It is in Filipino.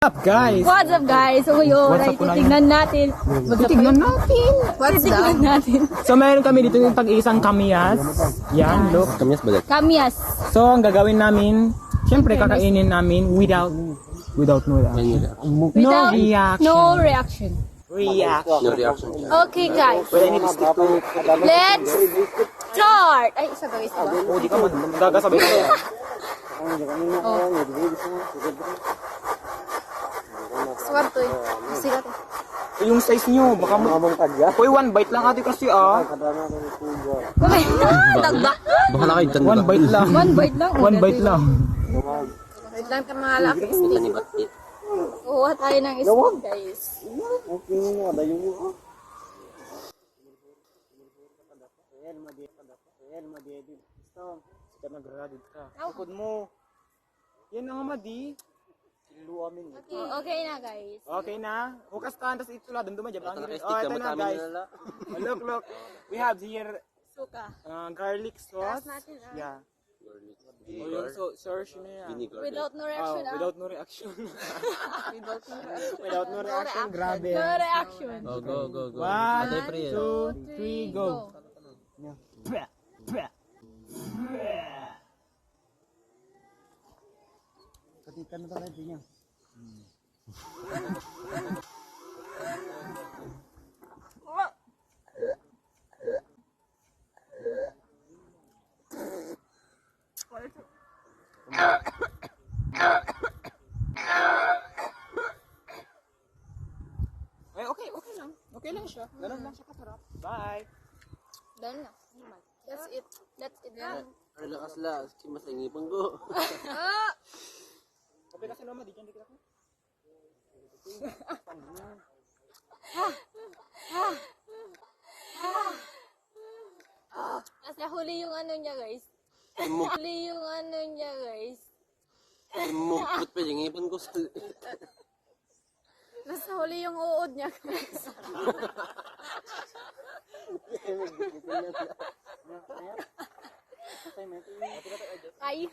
What's up guys? What's up guys? So ngayon What's ay up po na titignan natin. Titignan natin. Titignan natin. So meron kami dito yung tag-isang kamyas. Yan, look. Kamyas ba? Kamias. So ang gagawin namin, syempre kakainin namin without no reaction. Without reaction. No reaction. Reaction. No reaction. Okay guys. Well, I need to stick to... Let's start. Ay, isa gawin ba? Oh, di ka man. Gagasabay ko. Swab to eh. Sigat eh. Yung size nyo, baka mo... Hoy, one bite lang ate kasi ah. Kumay. Dagda. Bahala kayo dyan. One bite lang. One bite lang. One bite lang. Wait lang ka mga laki. Tanibat. Kuha tayo ng stick guys. Tukod mo. Yan ang madi. Okay na guys. Okay na. Hukas tahan, tas itula. Dumduma dyan. Ito Oh, ito na guys. nila. Look. We have here Suka. garlic sauce. natin, ah. Yeah. Oh, Vinegar. yung sauce na yan. Vinegar. Without no Oh, reaction ah. without no reaction. Without no Without no reaction. Grabe. No reaction. Oh, go. One, Patay, pre. 2, 3, go. Katikan na tayo din yan. Ay, okay lang. Okay lang siya. Ganun lang siya kasarap. Bye. Done na. That's it. That's it lang. Relax lang. Masingipang ko. Kape kasi naman, di dyan dikit ako. Kasi huli yung ano niya guys. Imuk. Huli yung ano niya guys. Ba't pa yung ngipin ko sa... Nasa huli yung uod niya guys. Ay.